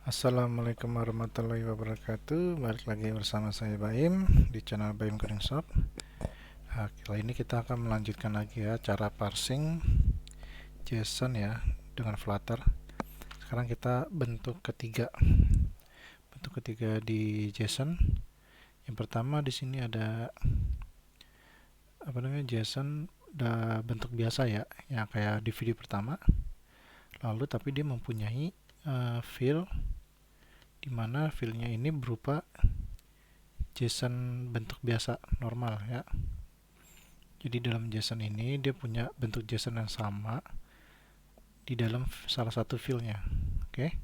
Assalamualaikum warahmatullahi wabarakatuh. Balik lagi bersama saya Baim di channel Baim Coding Shop. Kali ini kita akan melanjutkan lagi ya cara parsing JSON ya dengan Flutter. Sekarang kita bentuk ketiga. Bentuk ketiga di JSON. Yang pertama di sini ada JSON bentuk biasa ya, yang kayak di video pertama. Lalu tapi dia mempunyai field di mana filenya ini berupa JSON bentuk biasa normal ya. Jadi dalam JSON ini dia punya bentuk JSON yang sama di dalam salah satu filenya. Oke.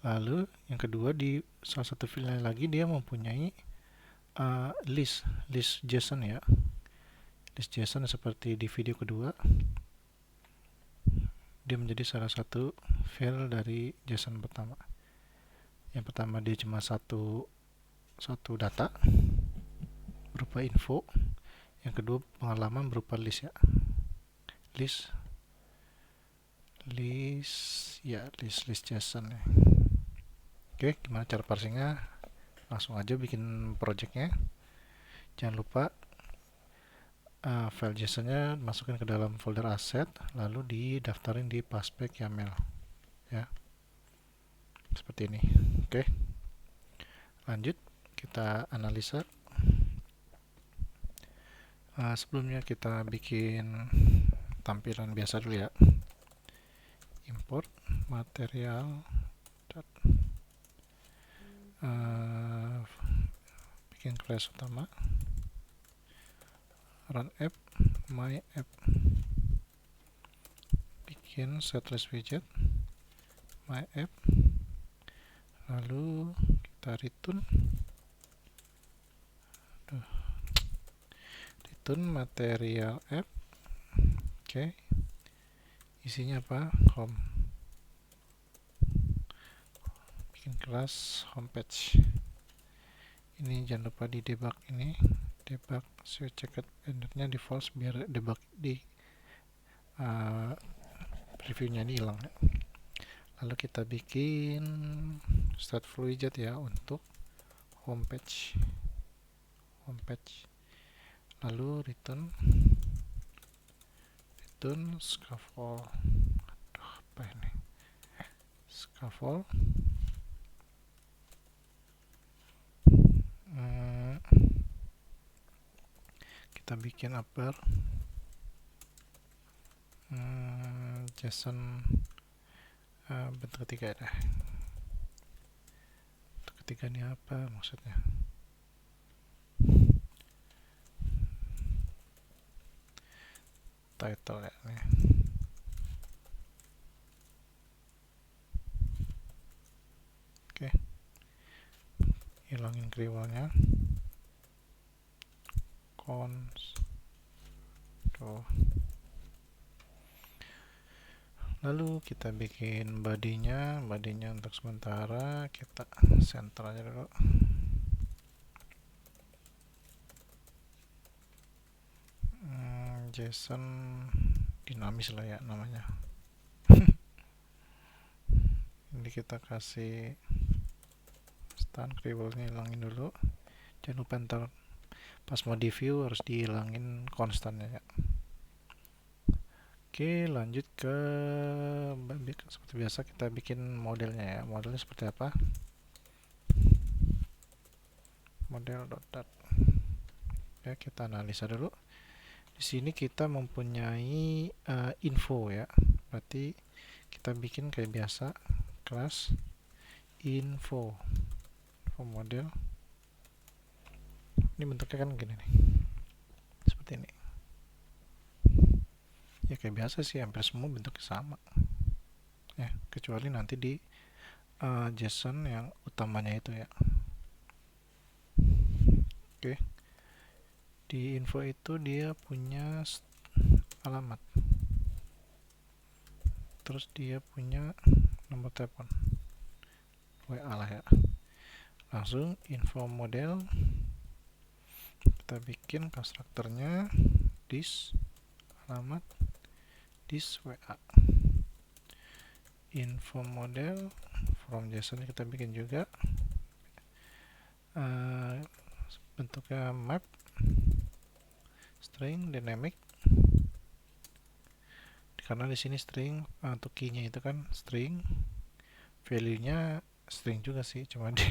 Lalu yang kedua di salah satu filenya lagi dia mempunyai list JSON ya. List JSON seperti di video kedua. Dia menjadi salah satu file dari JSON pertama. Yang pertama dia cuma satu data berupa info. Yang kedua pengalaman berupa list ya. List JSON ya. Oke, gimana cara parsingnya? Langsung aja bikin projectnya. Jangan lupa file JSON-nya masukin ke dalam folder asset, lalu didaftarin di Paspec YAML ya, seperti ini. Oke, lanjut kita analisa. Sebelumnya kita bikin tampilan biasa dulu ya. Import material bikin class utama, run app, my app, bikin setlist widget, my app, lalu kita return material app. Oke, isinya apa? Home, bikin kelas homepage. Ini jangan lupa di debug, ini debug switch checked endernya di false biar debug di previewnya ini hilang ya. Lalu kita bikin stateful widget ya untuk homepage, lalu return scaffold. Apa ini? Scaffold. Kita bikin upper JSON bentuk ketiga dah. Bentuk ketiga ini apa maksudnya? Title ya nih. Oke, hilangin kriwalnya. Lalu kita bikin bodinya untuk sementara kita center aja dulu. JSON dinamis lah ya namanya. Ini kita kasih stand kriwalnya, hilangin dulu. Jangan lupa ntar pas mau di view harus dihilangin konstannya ya. Oke, lanjut ke seperti biasa kita bikin modelnya ya. Modelnya seperti apa? Model dot. Ya, kita analisa dulu. Di sini kita mempunyai info ya. Berarti kita bikin kayak biasa kelas info model. Ini bentuknya kan gini nih. Seperti ini. Ya kayak biasa sih, hampir semua bentuknya sama ya, kecuali nanti di JSON yang utamanya itu ya. Oke, di info itu dia punya alamat, terus dia punya nomor telepon, WA lah ya. Langsung info model kita bikin konstruktornya this alamat, this WA, info model from JSON kita bikin juga bentuknya map string dynamic, karena di sini string untuk key-nya itu kan string, value-nya string juga sih, cuma di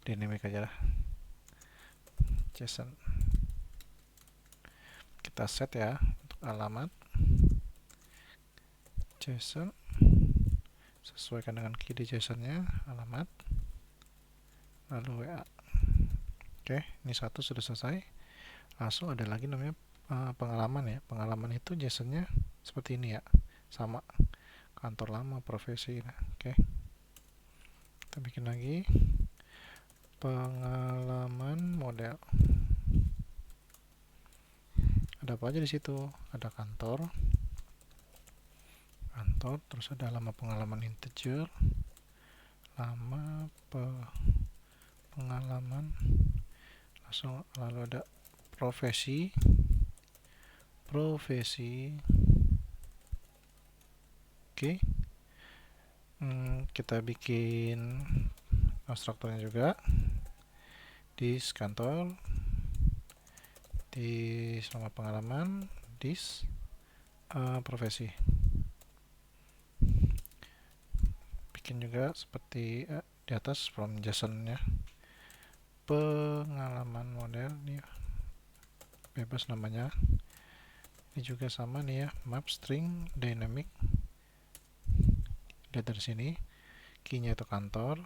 dynamic aja lah. JSON kita set ya untuk alamat JSON, sesuaikan dengan key di JSON-nya, alamat, lalu WA. Oke, ini satu sudah selesai. Langsung ada lagi namanya pengalaman ya. Pengalaman itu JSON-nya seperti ini ya, sama kantor lama, profesi. Nah, oke, kita bikin lagi pengalaman model. Ada apa aja di situ? Ada kantor, terus ada lama pengalaman integer, lama pengalaman, lalu ada profesi, oke. Kita bikin konstruktornya juga di kantor, di selama pengalaman, di profesi. Bikin juga seperti di atas from JSON nya, pengalaman model nih, bebas namanya. Ini juga sama nih ya, map string dynamic. Lihat dari sini, key-nya itu kantor,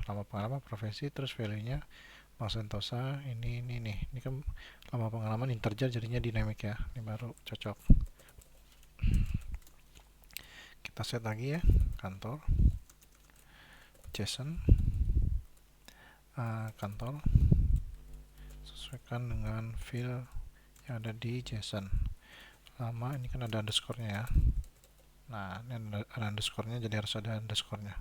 lama pengalaman, profesi, terus value-nya Bang Sentosa. Ini nih, ini kan lama pengalaman integer jadinya dynamic ya. Ini baru cocok. Kita set lagi ya, kantor, JSON, kantor, sesuaikan dengan field yang ada di JSON. Lama ini kan ada underscore-nya ya. Nah, ini ada underscore-nya, jadi harus ada underscore-nya.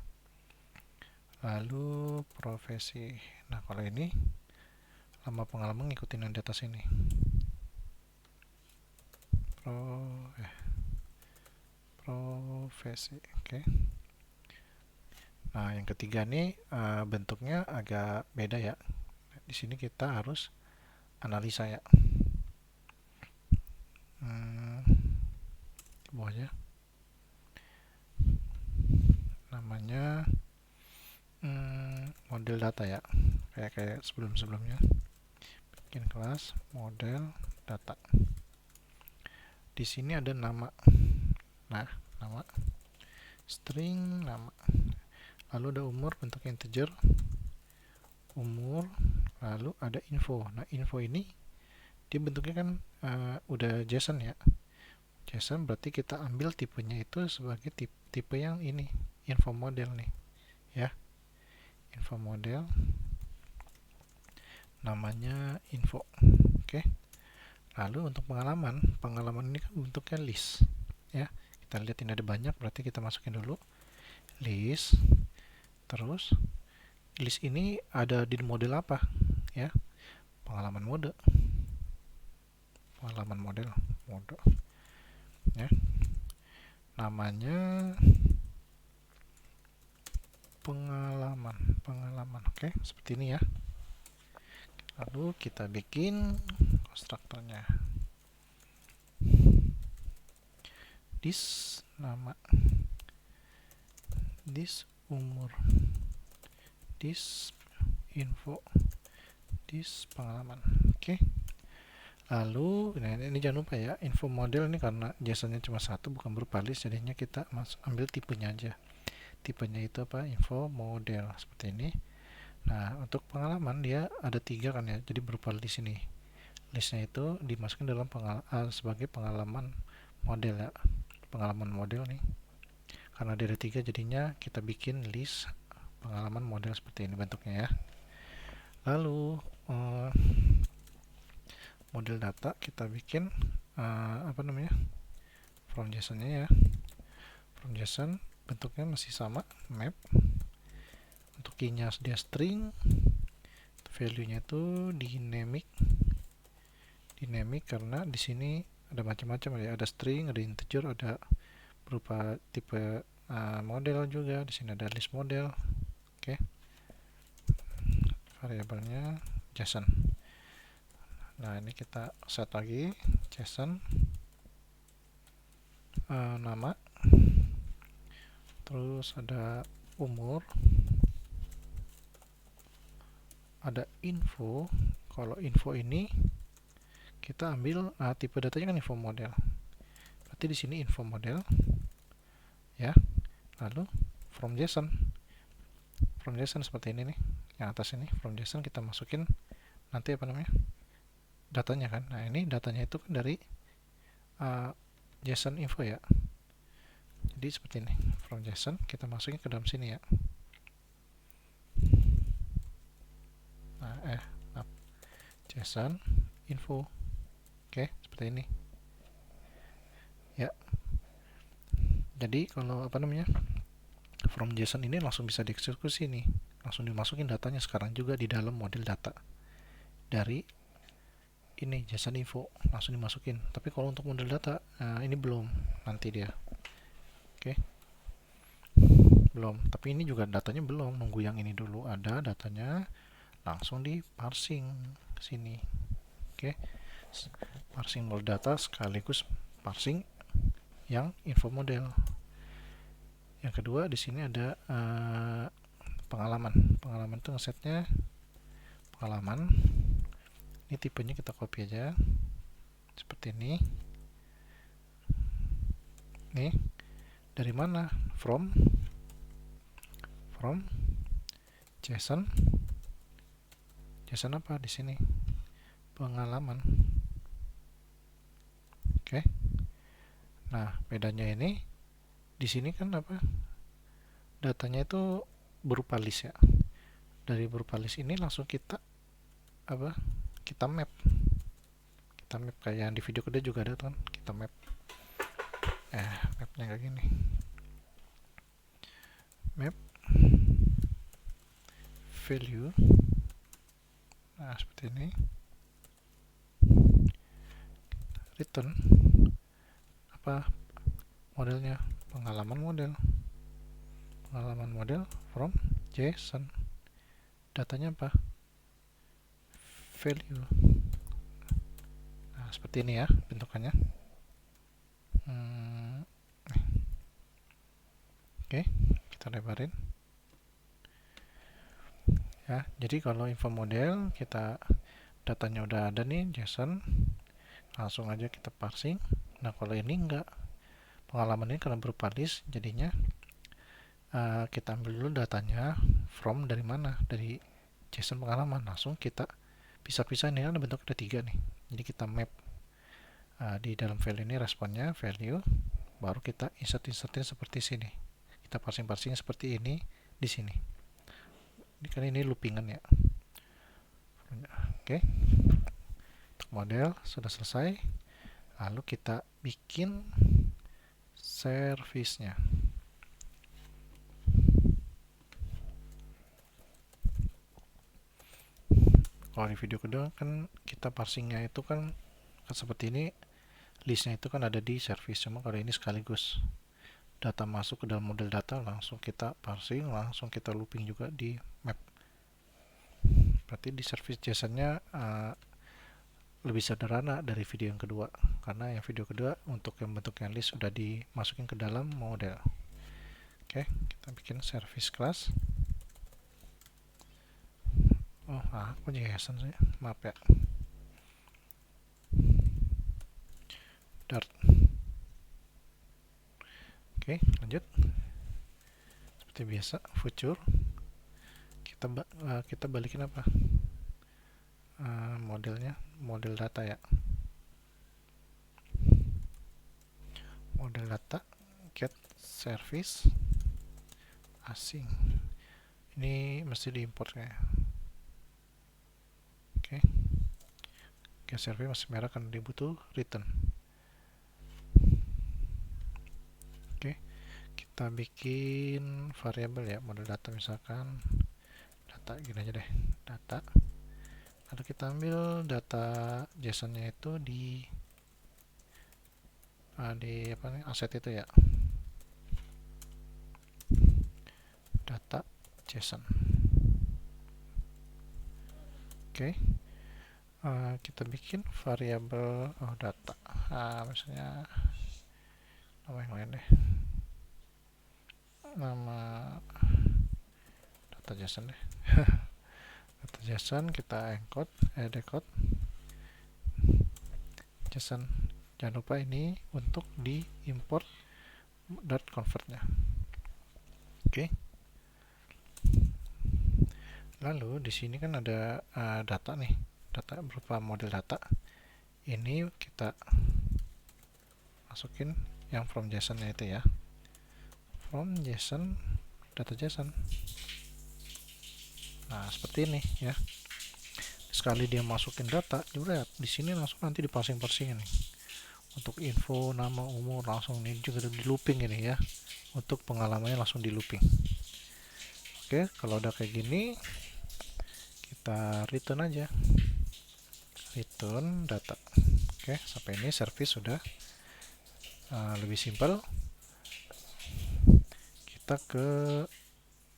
Lalu profesi. Nah, kalau ini lama pengalaman ngikutin yang di atas ini. Profesi. Oke. Nah, yang ketiga nih bentuknya agak beda ya. Di sini kita harus analisa ya. Di bawahnya namanya model data ya, kayak sebelumnya. Bikin kelas model data. Di sini ada nama. Nah, nama string nama. Lalu ada umur, bentuk integer umur, lalu ada info. Nah, info ini dia bentuknya kan udah JSON ya. JSON berarti kita ambil tipenya itu sebagai tipe yang ini, info model nih ya. Info model namanya info. Oke. Lalu untuk pengalaman ini kan bentuknya list ya. Kita lihat ini ada banyak, berarti kita masukin dulu list. Terus list ini ada di model apa ya? Pengalaman model ya. Namanya pengalaman. Oke, seperti ini ya. Lalu kita bikin konstruktornya. This nama, this umur, this info, this pengalaman. Oke. Lalu ini jangan lupa ya, info model ini karena JSON-nya cuma satu, bukan berupa list, jadinya kita ambil tipenya aja. Tipenya itu apa? Info model seperti ini. Nah, untuk pengalaman dia ada 3 kan ya, jadi berupa list ini. Listnya itu dimasukkan dalam sebagai pengalaman model ya, pengalaman model nih. Karena dia ada 3, jadinya kita bikin list pengalaman model seperti ini bentuknya ya. Lalu model data kita bikin from JSON-nya ya. From JSON bentuknya masih sama, map. Untuk key-nya dia string, value-nya itu dynamic karena di sini ada macam-macam ya, ada string, ada integer, ada berupa tipe model juga. Di sini ada list model. Oke, variabelnya JSON. Nah, ini kita set lagi JSON, nama, terus ada umur, ada info. Kalau info ini kita ambil tipe datanya kan info model. Berarti di sini info model ya. Lalu from JSON. From JSON seperti ini nih. Yang atas ini from JSON kita masukin nanti apa namanya? Datanya kan. Nah, ini datanya itu kan dari JSON info ya. Jadi seperti ini. From JSON kita masukin ke dalam sini ya. Nah, JSON info. Oke, seperti ini. Ya. Jadi kalau apa namanya? From JSON ini langsung bisa dieksekusi nih. Langsung dimasukin datanya sekarang juga di dalam model data. Dari ini JSON info langsung dimasukin. Tapi kalau untuk model data ini belum, nanti dia. Oke. Belum, tapi ini juga datanya belum, nunggu yang ini dulu ada datanya langsung di parsing ke sini. Oke. Parsing model data sekaligus parsing yang info model. Yang kedua di sini ada pengalaman. Pengalaman itu ngesetnya pengalaman. Ini tipenya kita copy aja seperti ini. Nih, dari mana? From JSON. JSON apa di sini? Pengalaman. Oke. Nah, bedanya ini di sini kan apa? Datanya itu berupa list ya. Dari berupa list ini langsung kita apa? Kita map. Kita map kayak yang di video kedua juga ada kan? Kita map. Mapnya kayak gini. Map value. Nah, seperti ini. Return apa modelnya? Pengalaman model from JSON. Datanya apa? Value. Nah, seperti ini ya bentukannya. Oke, kita lebarin ya. Jadi kalau info model kita datanya udah ada nih JSON, langsung aja kita parsing. Nah, kalau ini enggak, pengalaman ini karena berupa list, jadinya kita ambil dulu datanya from dari mana, dari JSON pengalaman, langsung kita pisah-pisah. Ini ada bentuk ada 3 nih, jadi kita map di dalam file ini responnya value, baru kita insertin seperti sini. Kita parsing seperti ini di sini. Ini kan ini loopingan ya. Oke. Untuk model sudah selesai. Lalu kita bikin service-nya. Kalau di video kedua kan kita parsingnya itu kan seperti ini, listnya itu kan ada di service. Cuma kalau ini sekaligus data masuk ke dalam model data, langsung kita parsing, langsung kita looping juga di map. Berarti di service JSON-nya lebih sederhana dari video yang kedua, karena yang video kedua untuk yang bentuknya list sudah dimasukin ke dalam model. Oke, kita bikin service class. Kok JSON sih? Maaf ya. Dart. Oke, lanjut. Seperti biasa, future. Kita balikin apa? Modelnya, model data ya. Model data get service asing. Ini mesti diimport kayak. Oke. Get service masih merah karena dia butuh return. Oke. Kita bikin variabel ya, model data misalkan data gini aja deh, data. Lalu kita ambil data JSON-nya itu di apa nih, aset itu ya. JSON. Oke. Kita bikin variabel data. Misalnya nama yang lain deh. Nama data JSON deh. Data JSON kita decode JSON. Jangan lupa ini untuk diimport .convert-nya. Oke. Lalu di sini kan ada data nih, data berupa model data. Ini kita masukin yang from JSON-nya itu ya. From JSON, data JSON. Nah, seperti ini ya. Sekali dia masukin data, lihat di sini langsung nanti diparsing-parsing ini. Untuk info, nama, umur langsung ini juga di looping ini ya. Untuk pengalamannya langsung di looping. Oke, kalau udah kayak gini, kita return aja. Return data. Oke, sampai ini service sudah lebih simpel. Kita ke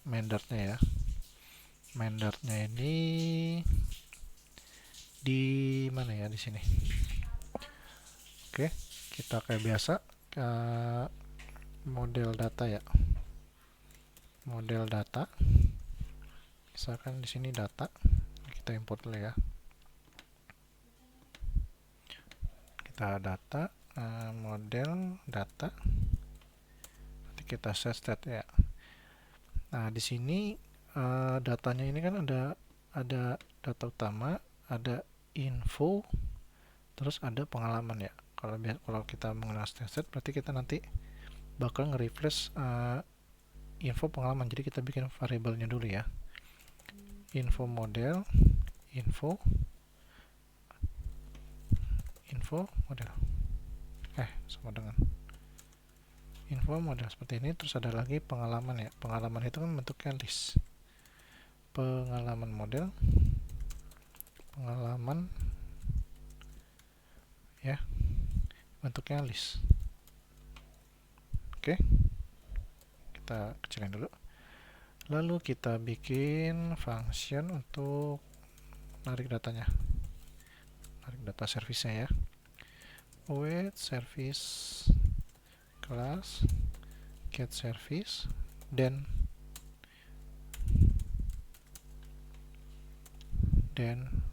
main dart-nya ya. Main dart-nya ini di mana ya, di sini. Oke, kita kayak biasa ke model data ya. Model data. Misalkan di sini data. Kita import dulu ya. Kita data model data. Nanti kita set state ya. Nah, di sini datanya ini kan ada data utama, ada info, terus ada pengalaman ya. Kalau kita mengenal set berarti kita nanti bakal nge-refresh info pengalaman. Jadi kita bikin variabelnya dulu ya. Info model, info model. Sama dengan info model seperti ini. Terus ada lagi pengalaman ya. Pengalaman itu kan bentuknya list. Pengalaman model, pengalaman ya, bentuknya list. Oke, kita kecilin dulu. Lalu kita bikin function untuk narik datanya, narik data service-nya ya. Wait service class get service, then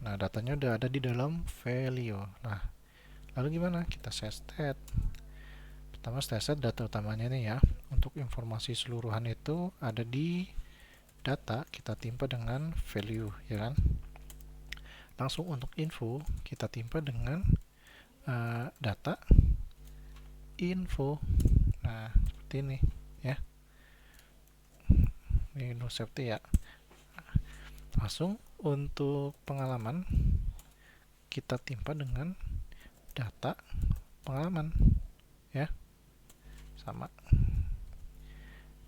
nah datanya udah ada di dalam value. Nah, lalu gimana? Kita set state. Pertama set data utamanya nih ya. Untuk informasi seluruhan itu ada di data, kita timpa dengan value ya kan. Langsung untuk info kita timpa dengan data info. Nah, seperti ini ya. Ini no safety ya. Langsung untuk pengalaman kita timpa dengan data pengalaman ya. Sama.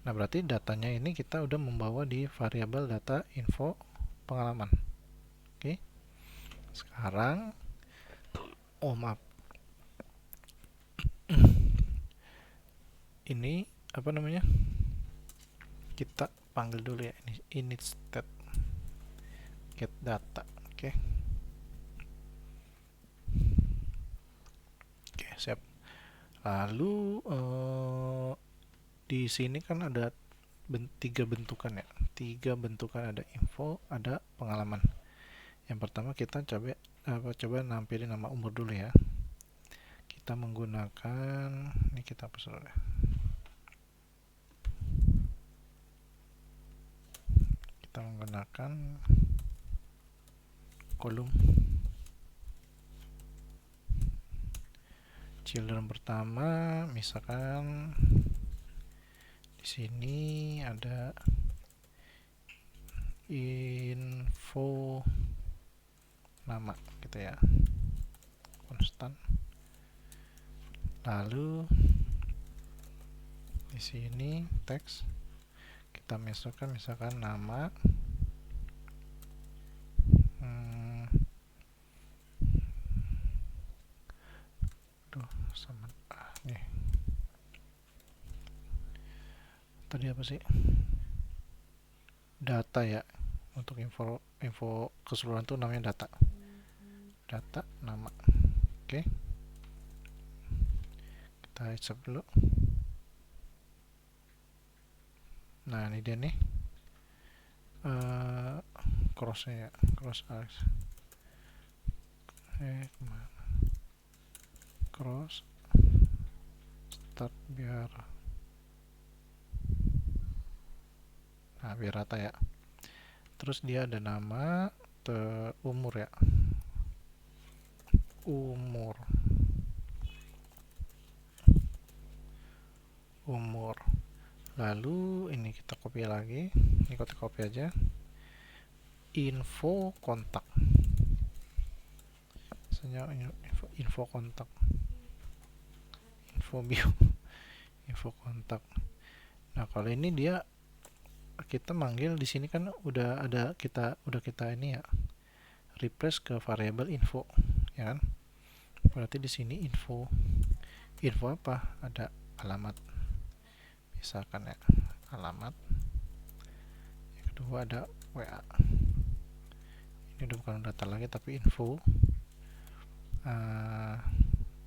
Nah, berarti datanya ini kita udah membawa di variabel data info pengalaman. Oke. Sekarang maaf. Ini apa namanya? Kita panggil dulu ya, ini init state get data. Oke. Oke, siap. Lalu di sini kan ada tiga bentukan ya. Tiga bentukan, ada info, ada pengalaman. Yang pertama kita coba nampilin nama umur dulu ya. Kita menggunakan ini, kita hapus dulu ya. Kita menggunakan kolom children pertama, misalkan di sini ada info nama gitu ya, konstan. Lalu di sini teks kita masukkan misalkan nama sama nih. Tadi apa sih? data ya. Untuk info keseluruhan tuh namanya data. Data nama. Oke. Kita accept dulu. Nah, ini dia nih. Crossnya ya, cross Alex. Kemana? Cross start biar rata ya. Terus dia ada nama, umur ya, umur. Lalu ini kita copy lagi, ini kita copy aja, info kontak, misalnya info kontak, info bio, info kontak. Nah, kalau ini dia kita manggil di sini kan udah kita ini ya, replace ke variabel info, ya kan? Berarti di sini info apa? Ada alamat, misalkan ya, alamat. Yang kedua ada WA. Ini udah bukan data lagi tapi info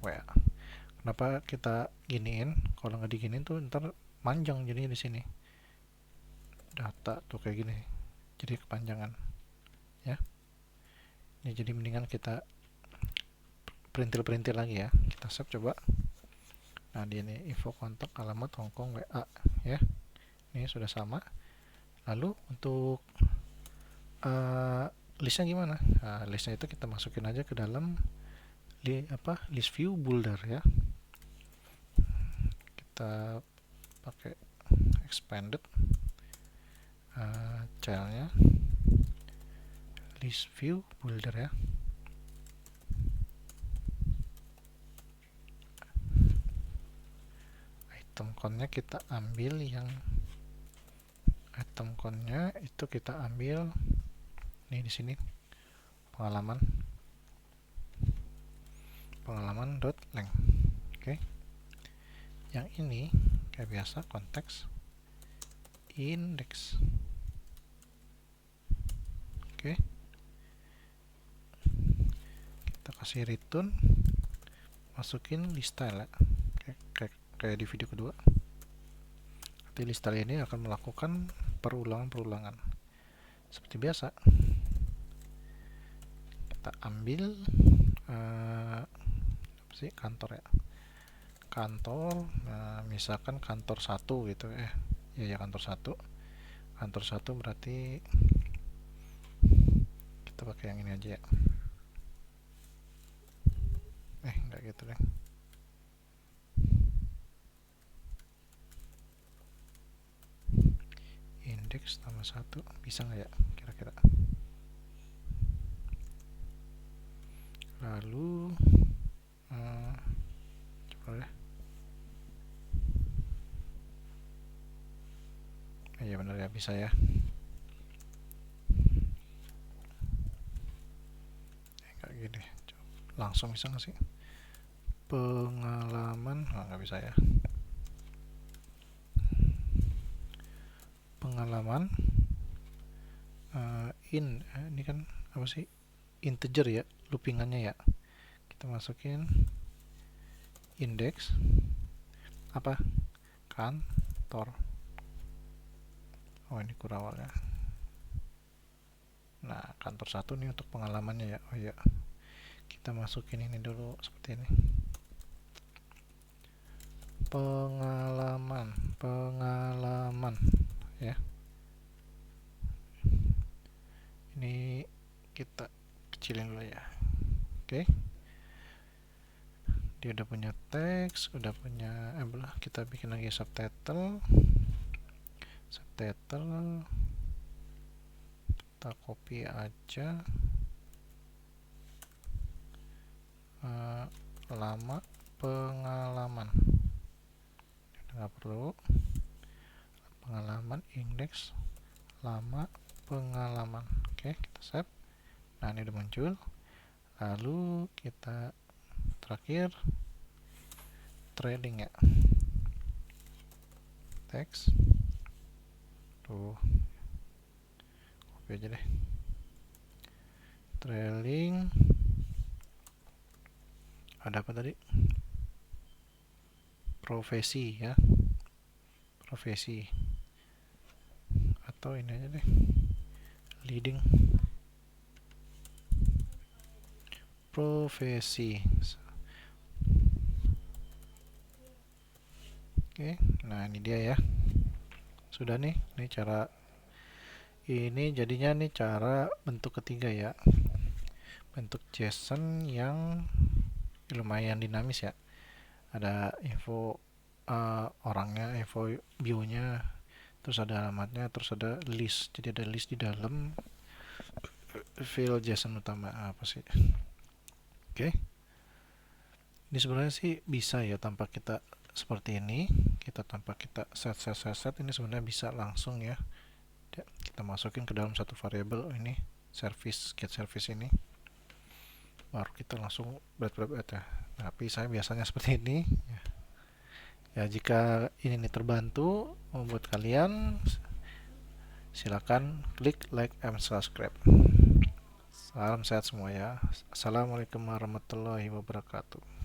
WA. Kenapa kita giniin? Kalau nggak diginiin tuh ntar panjang jadinya di sini. Data tuh kayak gini, jadi kepanjangan ya. Ini jadi mendingan kita perintil lagi ya. Kita save coba. Nah, di ini info kontak alamat Hongkong WA ya. Ini sudah sama. Lalu untuk listnya gimana? Nah, listnya itu kita masukin aja ke dalam list view builder ya. Kita pakai expanded childnya list view builder ya. Item count-nya kita ambil yang item count-nya itu kita ambil nih di sini pengalaman dot length. Oke. Yang ini kayak biasa konteks index. Oke. Kita kasih return, masukin list style ya. Kayak di video kedua. Nanti list style ini akan melakukan perulangan seperti biasa. Kita ambil kantor ya, kantor. Nah, misalkan kantor 1 gitu ya kantor 1 berarti kita pakai yang ini aja ya. Enggak gitu deh. Index tambah 1 bisa nggak ya kira-kira? Lalu coba deh. Iya benar ya, bisa ya. Kayak gini. Langsung bisa nggak sih? Pengalaman nggak bisa ya. Pengalaman ini kan apa sih? Integer ya, loopingannya ya. Kita masukin index apa? Kantor. Oh, ini kurawal ya. Nah, kantor 1 nih untuk pengalamannya ya. Oh iya. Kita masukin ini dulu seperti ini. Pengalaman ya. Ini kita kecilin dulu ya. Oke. Dia udah punya teks, udah punya kita bikin lagi subtitle. Kita copy aja lama pengalaman, nggak perlu pengalaman index lama pengalaman. Oke, kita save. Nah, ini udah muncul. Lalu kita terakhir trading ya, teks tuh copy aja deh. Trailing. Ada apa tadi? Profesi ya. Profesi. Atau ini aja deh. Leading. Profesi. Oke, nah ini dia ya. Sudah nih, ini jadinya nih cara bentuk ketiga ya. Bentuk JSON yang lumayan dinamis ya. Ada info orangnya, info bio-nya, terus ada alamatnya, terus ada list. Jadi ada list di dalam file JSON utama apa sih? Oke. Ini sebenarnya sih bisa ya tanpa kita seperti ini. Tanpa kita set ini sebenarnya bisa langsung ya. Kita masukin ke dalam satu variabel ini service, get service ini. Baru kita langsung berat ya. Tapi saya biasanya seperti ini ya. Ya, jika ini terbantu membuat kalian, silakan klik like and subscribe. Salam sehat semua ya. Assalamualaikum warahmatullahi wabarakatuh.